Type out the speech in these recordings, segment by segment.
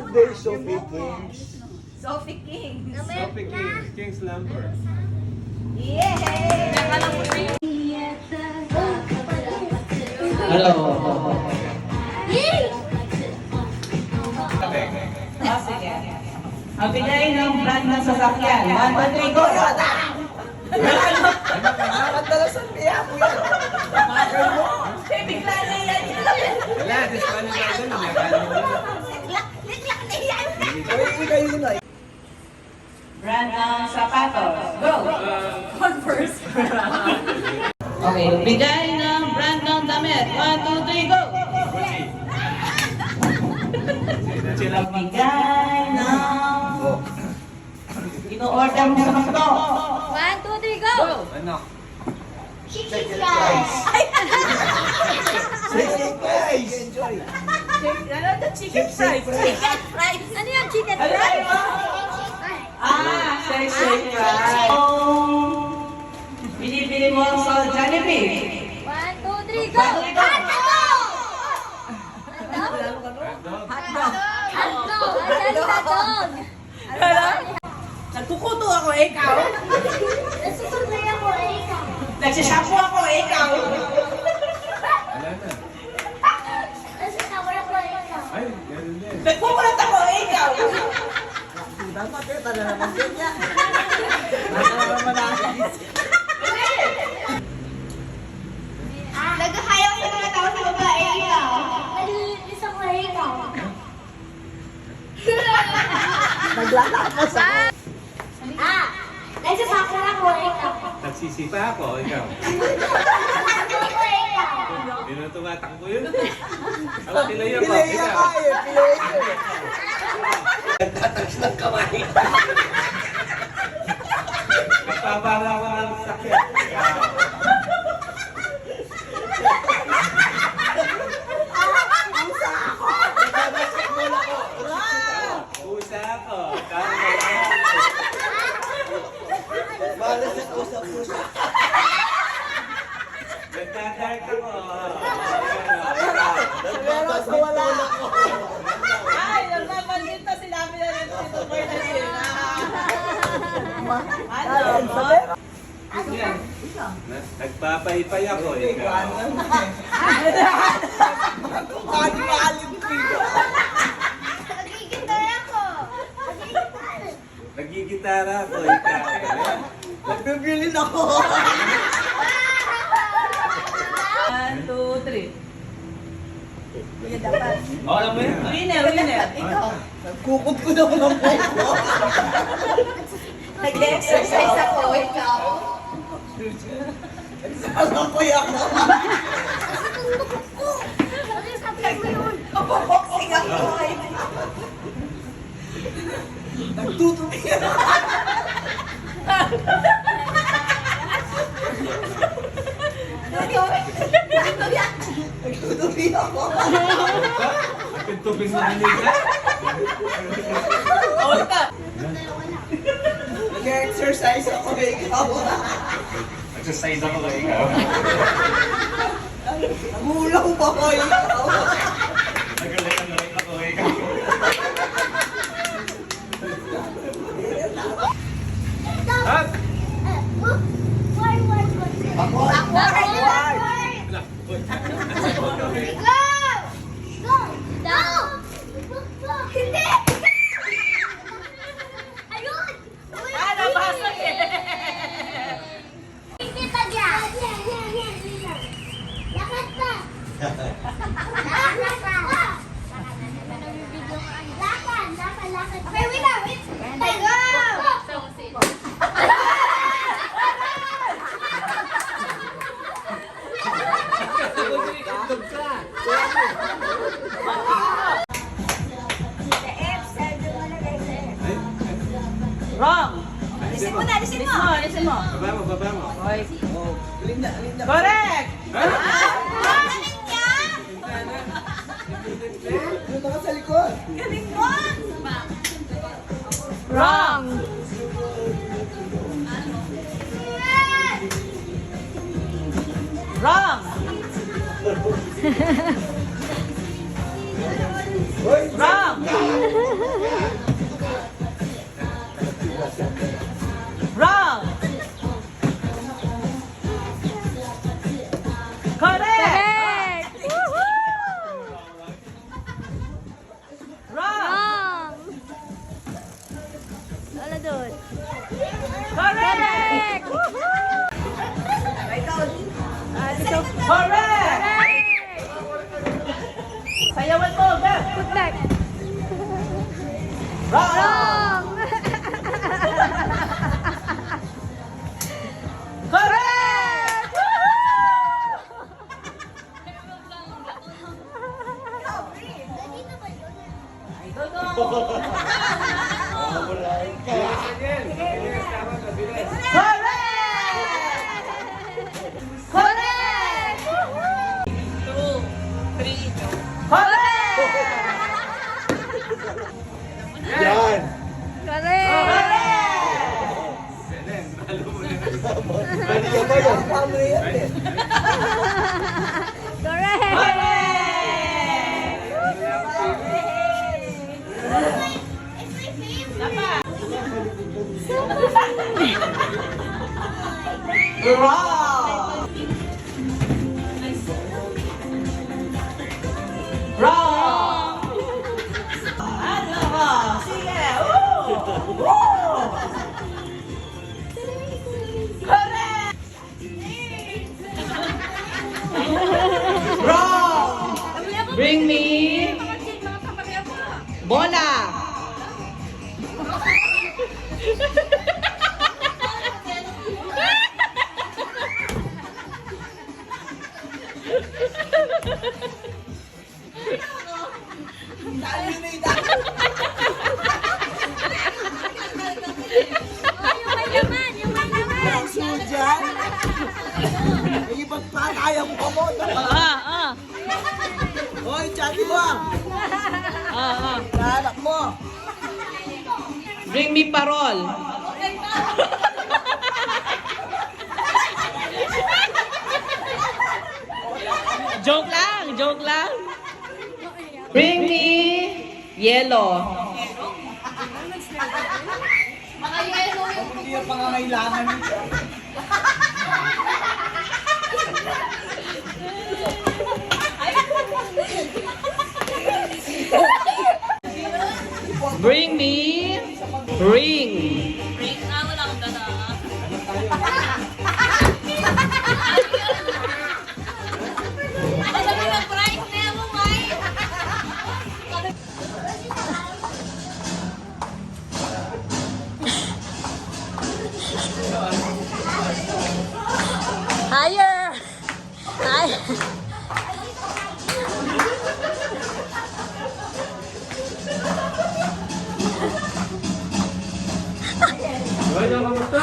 birthday, Sophie Kings. Sophie King. Sophie Kings, Kings Lumber. Yay! Hello. Oh, sige. Ang bigay ng brand ng sasakyan. 1, 2, 3, go! Nakadalasan niya mo yan. Eh, bigla na yan. Wala, disqualified na lang. Bigla na yan. Uy, kayo na. Brand ng sapatos. Go! Converse. Okay, bigay ng brand ng damit. 1, 2, 3, go! Bigay ng... Ino-order mo sa McDo. 1, 2, 3, go! Ano? Chicken fries! Chicken fries. Enjoy. Ano ito? Chicken fries. Chicken fries! Ano yung chicken Ano fries? yun? Chicken fries. Binibili mo sa Jollibee. 1, 2, 3, go! Hotdog? Hotdog! Hotdog! Nagkukuto ako, ikaw. Nasusunod ako, ikaw. Nagsishampoo ako, ikaw. Wala na. Nasusunod ako, ikaw. Ay, ganun din. Nagkukulat ako, ikaw. Dapat yun, tala naman ganyan. Nakaraman natin. Naghahayaw sa mga tao sa babae, ikaw. Nalilis ako, ikaw. Naglalakas ako. Nagsasakal ako, ikaw. Nagsisipa ako, ikaw. Ako, ikaw. Yun ang tumatakbo yun. Ako, pilay ako. Pilay na Ikaw. kayo, pilay ko. Nagtatags ng kamay. Nagpapara ako ng sakit. Ikaw. Pusa ako. Tama na. Malas na usap-usap. Nagdadart ako. Nagbawas na wala ako. Ay, nagpapansin to. Sinabi na rin si Super na sila. Nagpapaypay ako. Ikaw. Kumali-alim dito. Nagigitar ako. Nagigitara ako. Ikaw. Nagbibilin ako. 1, 2, 3. Oh, alam mo yun? Winner, winner. Ikaw. Nagkukot ko daw ng buko. Nag-exercise ako, ikaw. Nagsasapoy ako. Boxing ako. Nagtutupi ako. Nagtutupi ako. Pintupin mo nila. All ka. Nag-exercise ako ikaw. Exercise ako kay ikaw. Nagulaw pa ko ikaw. Nagalit ako kay ikaw. Up! Ako. Hindi! Ayun! Nabasag eh. Kita dyan! Lakad pa! Lakad pa! Lakad! Okay, wait lang! Wait! Go! Wrong. Alisin mo. Alisin mo, alisin mo. Baba mo, baba mo. Okay. Oh, Linda. Correct! Doon ka sa likod. Wrong! Wrong! Hoy, Wrong! Sagot mo, go! Good luck. Wrong! Wrong. Correct! Idol ko! Correct! Correct! 2, 3, correct! Yan! Correct. Pwede ka ba yan? Family yan eh. Correct. Wrong! Wrong! Ano ba? Sige! Woo! Woo! Correct! Wrong! Bring me bola! Dali na yung dali. Yung may laman. Dyan. May ibang pataya mo mo. Hoy, chati mo. Anak mo. Bring me parol. Joke lang, joke lang. Bring me yellow. Hindi yung pangangailangan nito. Bring me ring. Ring na, wala akong dala. Ako sabi ng price na mo, May. Higher. Higher. Hoy, kamusta?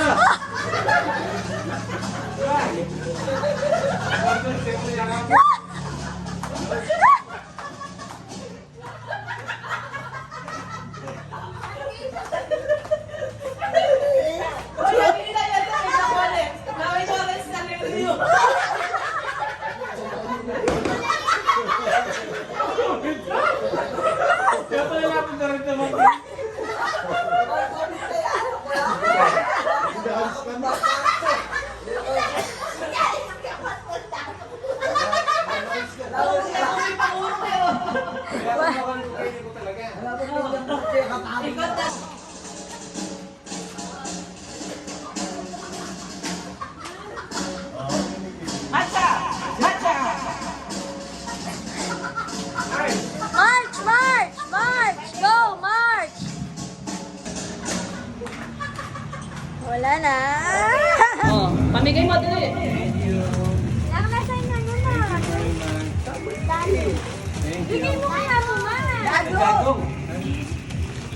Kaya pala lapit na rin naman. Matcha! Matcha! March, march, march. Go, march. Wala na. Oh, pamigay mo dali. Nakalasay na muna. Dali. Bigay mo kaya mo, ma. Gagong.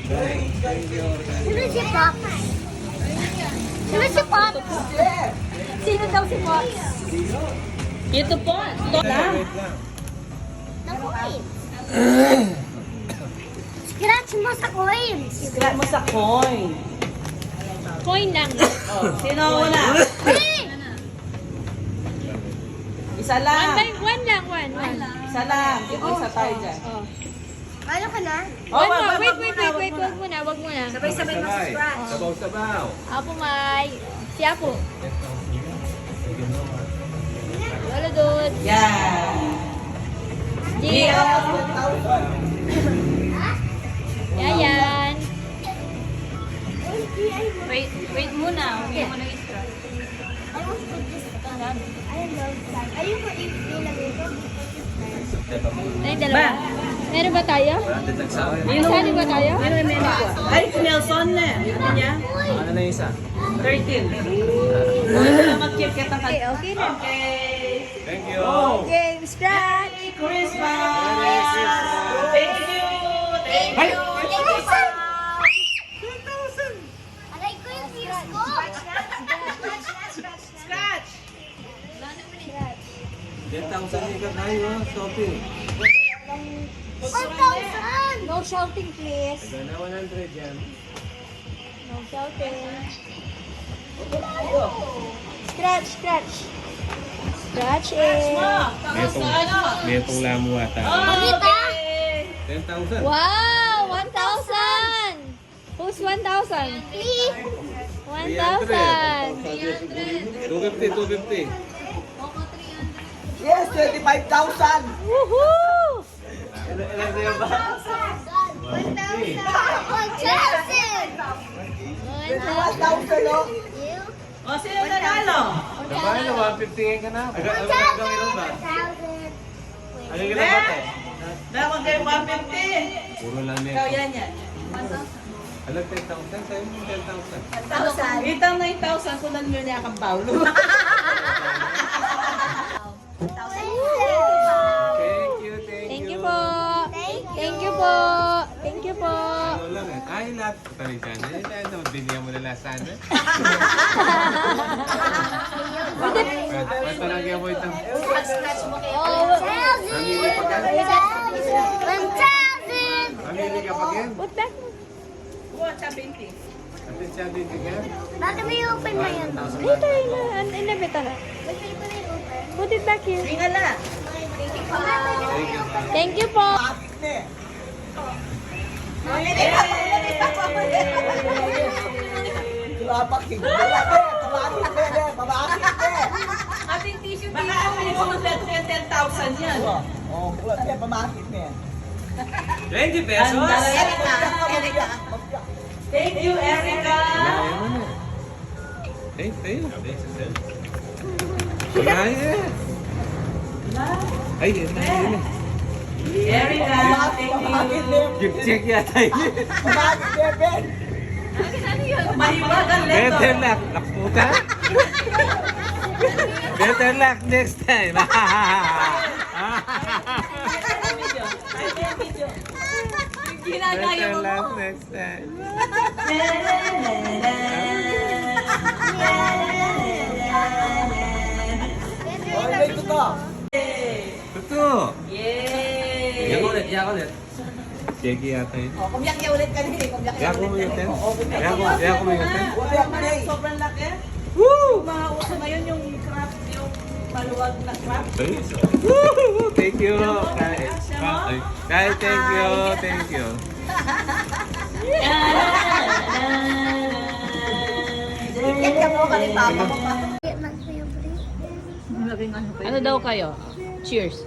Sino si Pops? Sino si Pops? Sino daw si Pops? Ito po. Ito lang. Scratch mo sa coins. Scratch mo sa coin. Coin lang. Oh, sino una? Hey! Isa lang. One lang, one. Isa lang. Dito isa tayo dyan. Ano ka na? Oh, One more. wag Wait. Wag muna. Sabay. Sabaw-sabaw. Apo, May. Si Apo. Wala doon. Yan. Gio. Yayan. Wait muna. Huwag mo nang i-scratch. Ay, dalawa. Ba? Ay, Meron ba tayo? Sali ba tayo? Ay, si Nelson na. Ano niya? Ano na yung isa? 13. Salamat, Kip. Okay, okay na. Okay. Thank you. Okay, scratch. Merry Christmas! Thank you! Thank Ay! you! Aray ko yung fears ko. Scratch! 10,000 ikat na yun, Sophie. 1,000. No shouting, please. Ito na 100 yan. No shouting. Scratch, scratch. Scratch it. Netong lamu ata. Kita. 10,000. Wow, 1,000. Who's 1,000? Please. 1,000. 250. Yes, 25,000. Woohoo! Ilan sa'yo ba? 1,000. 21,000, no? O, sino nanalo? Nabahay na, 150 ngayon ka na. Hanggang ilan ba? Hanggang ilan ba tayo? Dapat kayo 150. Puro lang Ikaw neto. yan yan. Alam, 10,000. Sa'yo mo 10,000. 1,000. Itang 9,000 kung nanyo niya kang Paulo. Thank you, Thank you po. Thank you po. Thank you po. Ano lang eh. Ay, lahat. Tari ka na. Ay, binigyan mo nila sana. Patalagyan mo ito. Oh, Mamili pa ka? 1,000. Mamili ka pa yan? put back. Buwan sa 20. Atin siya din ka? Bakit may open na yan? Later na. Inabita na. Put it back here. Tingnan na. Thank you. Thank you po. Bakit? Bakit? Ating tissue baka may sumunod yung 10,000 yan. Oh, pamakit niya. 20 pesos? Thank you, Erica. Hey, tayo. Kumain eh. Ay, yun na yun eh. Erica, thank you. Gift check yata yun. Pamakit niya, Ben. Mahiwagan Better leto. luck. Nakputa. Better luck next time. Better luck next time. Oh, may ito. Totoo. Yay! Yak ulit. Check yata yun. Oh, kumyak niya ulit ka rin. Kumyak niya Yak mo ulit. yung 10. Oo, kumyak Yak mo yung 10. Wala ka na eh. Sobrang laki. Woo! Mga uso ngayon yung crab, yung maluwag na crab. Woo! Thank you. Kahit thank you. Thank you. Iyan mo ka ni Papa mo pa. Ano daw kayo? Cheers.